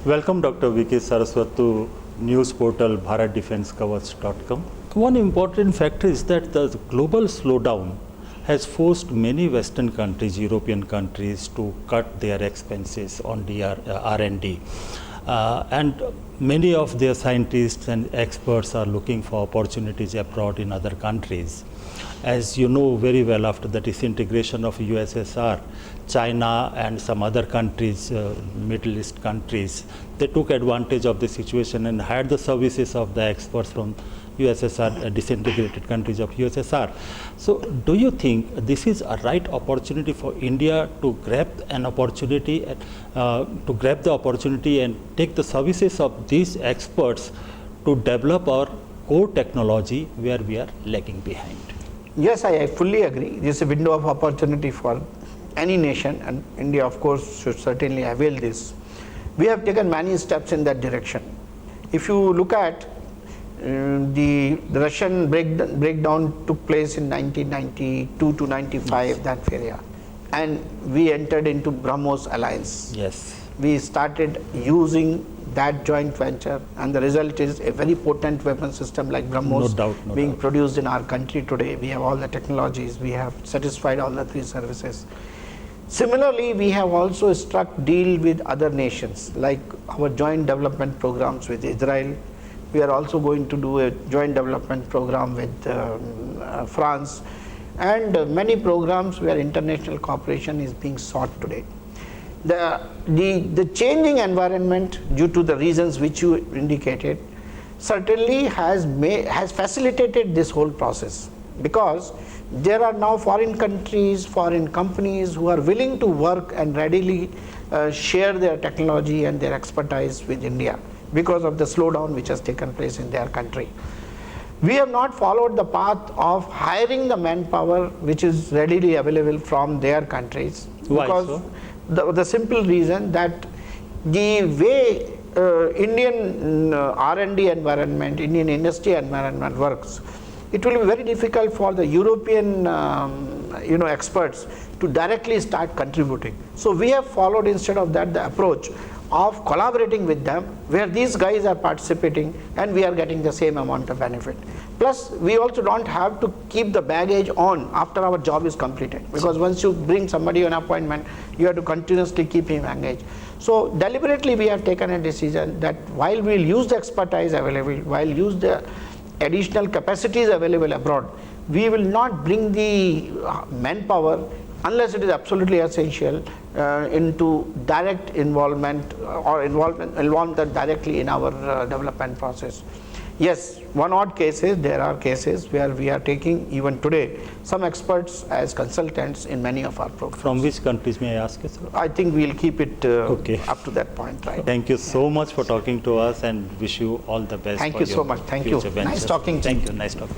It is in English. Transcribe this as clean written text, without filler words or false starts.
Welcome Dr. V.K. Saraswat to news portal bharatdefensekavach.com. One important factor is that the global slowdown has forced many Western countries, European countries, to cut their expenses on R&D. And many of their scientists and experts are looking for opportunities abroad in other countries. As you know very well, after the disintegration of USSR, China and some other countries, Middle East countries, they took advantage of the situation and hired the services of the experts from USSR, disintegrated countries of USSR. So do you think this is a right opportunity for India to grab an opportunity, the opportunity and take the services of these experts to develop our core technology where we are lagging behind? Yes, I fully agree. This is a window of opportunity for any nation, and India, of course, should certainly avail this. We have taken many steps in that direction. If you look at the Russian breakdown took place in 1992 to 95, that area, and we entered into BrahMos alliance. Yes. We started using that joint venture, and the result is a very potent weapon system like BrahMos being produced in our country today. We have all the technologies, we have satisfied all the three services. Similarly, we have also struck deal with other nations, like our joint development programs with Israel. We are also going to do a joint development program with France, and many programs where international cooperation is being sought today. The changing environment, due to the reasons which you indicated, certainly has facilitated this whole process, because there are now foreign countries, foreign companies who are willing to work and readily share their technology and their expertise with India because of the slowdown which has taken place in their country. We have not followed the path of hiring the manpower which is readily available from their countries. Why because so? The simple reason that the way Indian R&D environment, Indian industry environment works, it will be very difficult for the European experts to directly start contributing. So we have followed instead of that the approach of collaborating with them, where these guys are participating and we are getting the same amount of benefit. Plus, we also don't have to keep the baggage on after our job is completed, because once you bring somebody on appointment, you have to continuously keep him engaged. So deliberately we have taken a decision that while we'll use the expertise available, while use the additional capacities available abroad, we will not bring the manpower unless it is absolutely essential into direct involvement or involvement directly in our development process. Yes, one odd cases, there are cases where we are taking even today some experts as consultants in many of our programs. From which countries, may I ask you, sir? I think we'll keep it up to that point, right? Thank you so much for talking to us, and wish you all the best. Thank you so much. Thank you. Nice talking to you. Thank you. Nice talking.